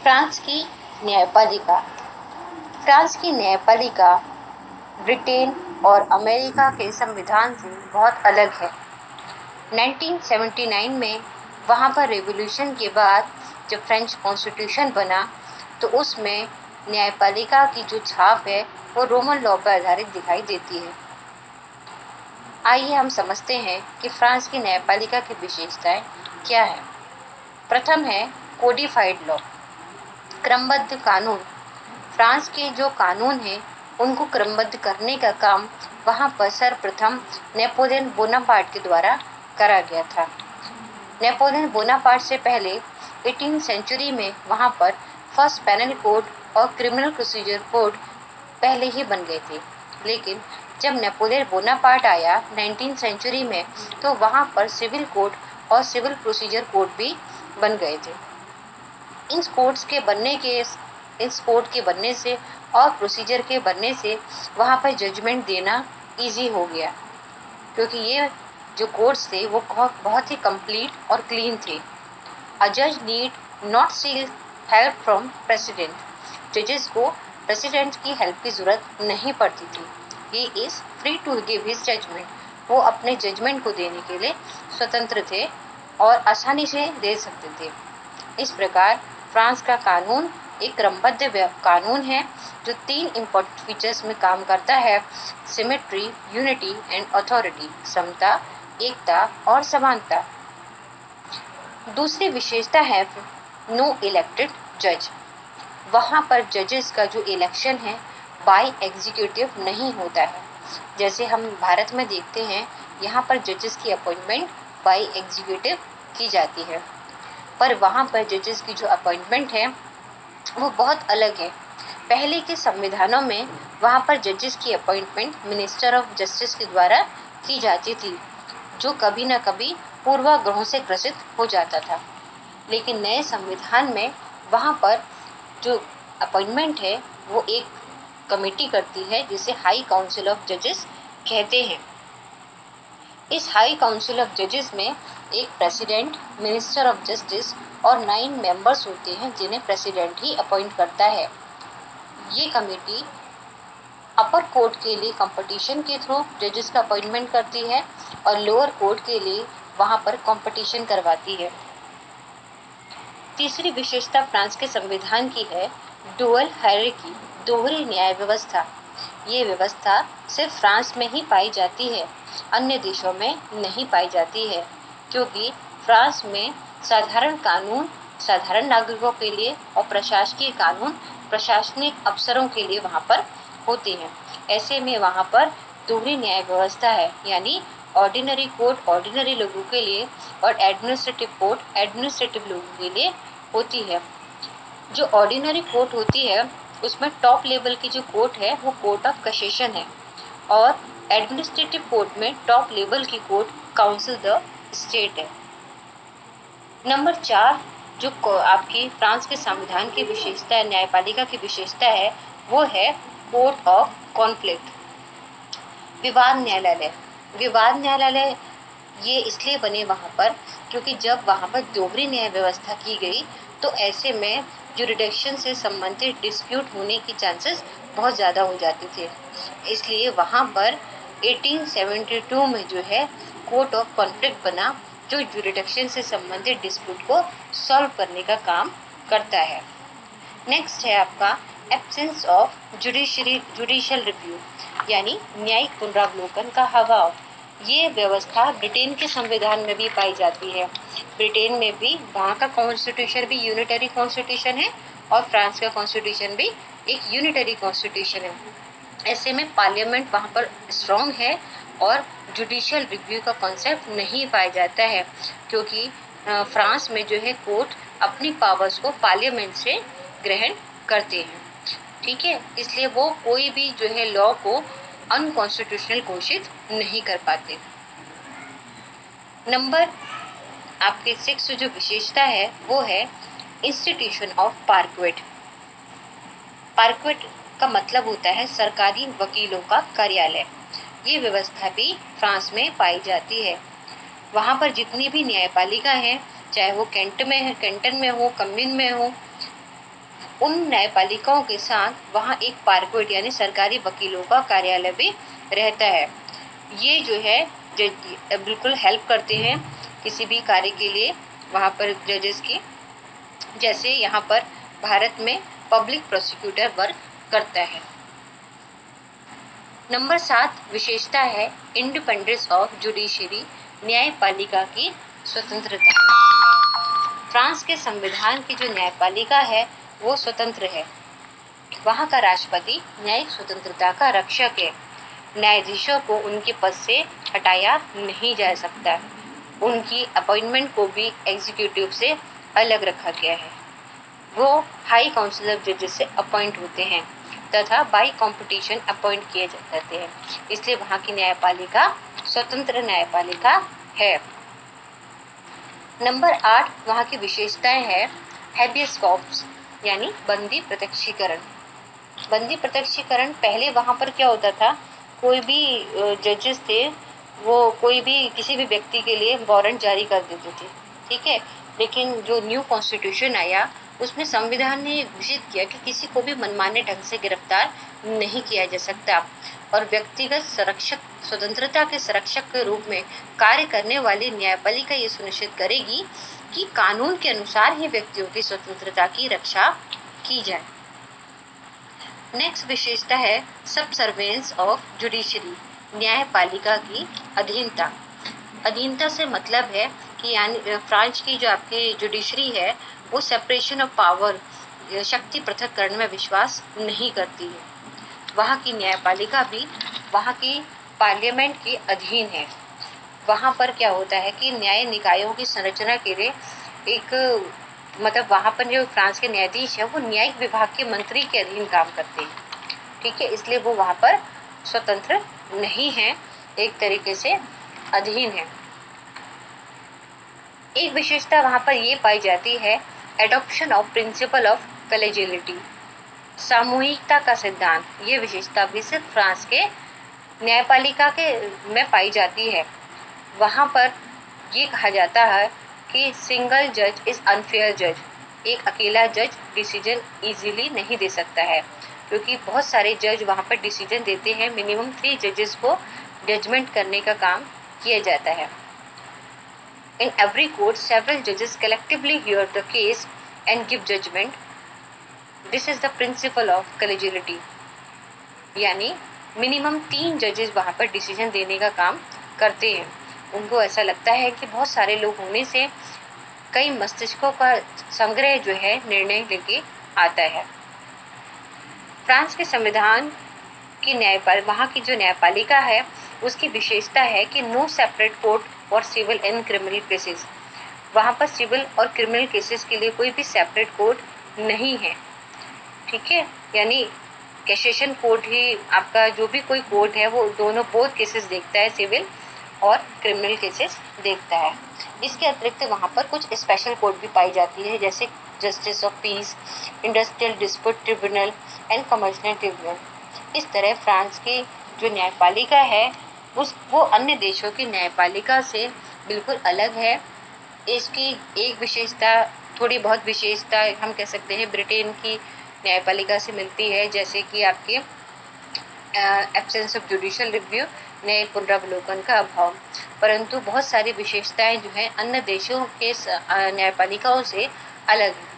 France की न्यायपालिका। France की न्यायपालिका ब्रिटेन और अमेरिका के संविधान से बहुत अलग है। 1979 में वहाँ पर रेवोल्यूशन के बाद जब फ्रेंच कॉन्स्टिट्यूशन बना तो उसमें न्यायपालिका की जो छाप है वो रोमन लॉ पर आधारित दिखाई देती है। आइए हम समझते हैं कि फ्रांस की न्यायपालिका की विशेषताएं क्या है। प्रथम है कोडिफाइड लॉ, क्रमबद्ध कानून। फ्रांस के जो कानून हैं उनको क्रमबद्ध करने का काम वहाँ पर सर्वप्रथम नेपोलियन बोनापार्ट के द्वारा करा गया था। नेपोलियन बोनापार्ट से पहले 18वीं सेंचुरी में वहाँ पर फर्स्ट पेनल कोड और क्रिमिनल प्रोसीजर कोड पहले ही बन गए थे, लेकिन जब नेपोलियन बोनापार्ट आया 19वीं सेंचुरी में तो वहाँ पर सिविल कोड और सिविल प्रोसीजर कोड भी बन गए थे। इन कोड के बनने से और प्रोसीजर के बनने से वहाँ पर जजमेंट देना इजी हो गया, क्योंकि ये जो कोड्स थे वो बहुत ही कंप्लीट और क्लीन थे। अ जज need not seek help from president. जजेस को प्रेसिडेंट की हेल्प की जरूरत नहीं पड़ती थी। He is free to give his judgement. वो अपने जजमेंट को देने के लिए स्वतंत्र थे और आसानी से दे सकते थे। इस प्रकार फ्रांस का कानून एक क्रमबद्ध कानून है जो 3 इम्पोर्टेंट फीचर्स में काम करता है: सिमेट्री, यूनिटी एंड अथॉरिटी, समता, एकता और समानता। दूसरी विशेषता है नो इलेक्टेड जज। वहाँ पर जजेस का जो इलेक्शन है बाय एग्जीक्यूटिव नहीं होता है। जैसे हम भारत में देखते हैं यहाँ पर जजेस की अपॉइंटमेंट बाय एग्जीक्यूटिव की जाती है, पर वहाँ पर जजेस की जो अपॉइंटमेंट है वो बहुत अलग है। पहले के संविधानों में वहाँ पर जजेस की अपॉइंटमेंट मिनिस्टर ऑफ जस्टिस के द्वारा की जाती थी, जो कभी न कभी पूर्वाग्रहों से ग्रसित हो जाता था। लेकिन नए संविधान में वहाँ पर जो अपॉइंटमेंट है वो एक कमेटी करती है जिसे हाई काउंसिल ऑफ जजेस कहते हैं। इस हाई काउंसिल ऑफ जजेस में एक प्रेसिडेंट, मिनिस्टर ऑफ जस्टिस और 9 मेंबर्स होते हैं जिन्हें प्रेसिडेंट ही अपॉइंट करता है। ये कमेटी अपर कोर्ट के लिए कंपटीशन के थ्रू जजेस का अपॉइंटमेंट करती है और लोअर कोर्ट के लिए वहाँ पर कंपटीशन करवाती है। तीसरी विशेषता फ्रांस के संविधान की है डुअल हायरार्की, दोहरी न्याय व्यवस्था। ये व्यवस्था सिर्फ फ्रांस में ही पाई जाती है, अन्य देशों में नहीं पाई जाती है, क्योंकि फ्रांस में साधारण कानून साधारण नागरिकों के लिए और प्रशासकीय कानून प्रशासनिक अफसरों के लिए वहाँ पर होते हैं। ऐसे में वहाँ पर दोहरी न्याय व्यवस्था है, यानी ऑर्डिनरी कोर्ट ऑर्डिनरी लोगों के लिए और एडमिनिस्ट्रेटिव कोर्ट एडमिनिस्ट्रेटिव लोगों के लिए होती है। जो ऑर्डिनरी कोर्ट होती है उसमें टॉप लेवल की जो कोर्ट है वो कोर्ट ऑफ कैसेशन है, और एडमिनिस्ट्रेटिव कोर्ट में टॉप लेवल की कोर्ट काउंसिल द स्टेट है। नंबर 4 जो आपकी फ्रांस के संविधान की विशेषता है, न्यायपालिका की विशेषता है, वो है कोर्ट ऑफ कॉन्फ्लिक्ट, विवाद न्यायालय। विवाद न्यायालय ये इसलिए बने वहाँ पर क्योंकि जब वहाँ पर दोहरी न्याय व्यवस्था की गई तो ऐसे में जुरिडिक्शन से संबंधित डिस्प्यूट होने की चांसेस बहुत ज़्यादा हो जाते थे। इसलिए वहाँ पर 1872 में जो है कोर्ट ऑफ कॉन्फ्लिक्ट बना, जो जुरिडिक्शन से संबंधित डिस्प्यूट को सॉल्व करने का काम करता है। नेक्स्ट है आपका एब्सेंस ऑफ जुडिशियल रिव्यू, यानी न्यायिक पुनरावलोकन का अभाव। ये व्यवस्था ब्रिटेन के संविधान में भी पाई जाती है। ब्रिटेन में भी वहाँ का कॉन्स्टिट्यूशन भी यूनिटरी कॉन्स्टिट्यूशन है और फ्रांस का कॉन्स्टिट्यूशन भी एक यूनिटरी कॉन्स्टिट्यूशन है। ऐसे में पार्लियामेंट वहाँ पर स्ट्रॉन्ग है और जुडिशियल रिव्यू का कॉन्सेप्ट नहीं पाया जाता है, क्योंकि फ्रांस में जो है कोर्ट अपनी पावर्स को पार्लियामेंट से ग्रहण करते हैं। ठीक है, इसलिए वो कोई भी जो है लॉ को अनकॉन्स्टिट्यूशनल घोषित नहीं कर पाते। नंबर आपके 6 जो विशेषता है वो है इंस्टीट्यूशन ऑफ पार्क्वेट। पार्क्वेट का मतलब होता है सरकारी वकीलों का कार्यालय। ये व्यवस्था भी फ्रांस में पाई जाती है। वहाँ पर जितनी भी न्यायपालिका है, चाहे वो कैंटन में हो, कम्यून में हो, उन न्यायपालिकाओं के साथ वहाँ एक पार्कोट यानी सरकारी वकीलों का कार्यालय भी रहता है। ये जो है बिल्कुल हेल्प करते हैं किसी भी कार्य के लिए वहाँ पर जजेस की, जैसे यहाँ पर भारत में पब्लिक प्रोसिक्यूटर वर्क करता है। नंबर 7 विशेषता है इंडिपेंडेंस ऑफ जुडिशरी, न्यायपालिका की स्वतंत्रता। फ्रांस के संविधान की जो न्यायपालिका है वो स्वतंत्र है। वहाँ का राष्ट्रपति न्यायिक स्वतंत्रता का रक्षक है। न्यायाधीशों को उनके पद से हटाया नहीं जा सकता। उनकी अपॉइंटमेंट को भी एग्जीक्यूटिव से अलग रखा गया है। वो हाई काउंसिल ऑफ जजेस से अपॉइंट होते हैं तथा बाई कॉम्पिटिशन अपॉइंट किए जाते हैं। इसलिए वहाँ की न्यायपालिका स्वतंत्र न्यायपालिका है। नंबर 8 वहाँ की विशेषताएं है हैबियस कॉर्पस यानी बंदी प्रत्यक्षीकरण। बंदी प्रत्यक्षीकरण पहले वहाँ पर क्या होता था, कोई भी जजेस थे वो कोई भी किसी भी व्यक्ति के लिए वारंट जारी कर देते थे, ठीक है। लेकिन जो न्यू कॉन्स्टिट्यूशन आया उसमें संविधान ने घोषित किया कि किसी को भी मनमाने ढंग से गिरफ्तार नहीं किया जा सकता और व्यक्तिगत संरक्षक स्वतंत्रता के संरक्षक के रूप में कार्य करने वाली न्यायपालिका ये सुनिश्चित करेगी कि कानून के अनुसार ही व्यक्तियों की स्वतंत्रता की रक्षा की जाए। नेक्स्ट विशेषता है सबसर्वेंस ऑफ जुडिशरी, न्यायपालिका की अधीनता। अधीनता से मतलब है कि यानी फ्रांस की जो आपकी जुडिशरी है वो सेपरेशन ऑफ पावर, शक्ति पृथक्करण में विश्वास नहीं करती है। वहाँ की न्यायपालिका भी वहाँ की पार्लियामेंट के अधीन है। वहाँ पर क्या होता है कि न्याय निकायों की संरचना के लिए एक मतलब वहाँ पर जो फ्रांस के न्यायाधीश है वो न्यायिक विभाग के मंत्री के अधीन काम करते हैं, ठीक है। इसलिए वो वहाँ पर स्वतंत्र नहीं है, एक तरीके से अधीन है। एक विशेषता वहाँ पर ये पाई जाती है एडॉप्शन ऑफ प्रिंसिपल ऑफ कलेजियलिटी, सामूहिकता का सिद्धांत। ये विशेषता भी सिर्फ फ्रांस के न्यायपालिका के में पाई जाती है। वहाँ पर ये कहा जाता है कि सिंगल जज इज अनफेयर जज, एक अकेला जज डिसीजन इजीली नहीं दे सकता है, क्योंकि बहुत सारे जज वहाँ पर डिसीजन देते हैं। मिनिमम 3 जजेस को जजमेंट करने का काम किया जाता है। In every court, several judges collectively hear the case and give judgment. This is the principle of collegiality. यानी मिनिमम 3 जजेस वहाँ पर डिसीजन देने का काम करते हैं। उनको ऐसा लगता है कि बहुत सारे लोग होने से कई मस्तिष्कों का संग्रह जो है निर्णय लेके आता है। फ्रांस के संविधान की वहाँ की जो न्यायपालिका है उसकी विशेषता है कि नो सेपरेट कोर्ट और सिविल एंड क्रिमिनल केसेस। वहाँ पर सिविल और क्रिमिनल केसेस के लिए कोई भी सेपरेट कोर्ट नहीं है, ठीक है। यानी कैसेशन कोर्ट ही आपका जो भी कोई कोर्ट है वो दोनों बोथ केसेस देखता है, सिविल और क्रिमिनल केसेस देखता है। इसके अतिरिक्त वहाँ पर कुछ स्पेशल कोर्ट भी पाई जाती है, जैसे justice of peace, industrial dispute tribunal and commercial tribunal. इस तरह फ्रांस की जो न्यायपालिका है वो अन्य देशों की न्यायपालिका से बिल्कुल अलग है। इसकी एक विशेषता, थोड़ी बहुत विशेषता हम कह सकते हैं ब्रिटेन की न्यायपालिका से मिलती है, जैसे कि आपके एब्सेंस ऑफ जुडिशियल रिव्यू, न्याय पुनरावलोकन का अभाव। परंतु बहुत सारी विशेषताएं जो है अन्य देशों के न्यायपालिकाओं से अलग है।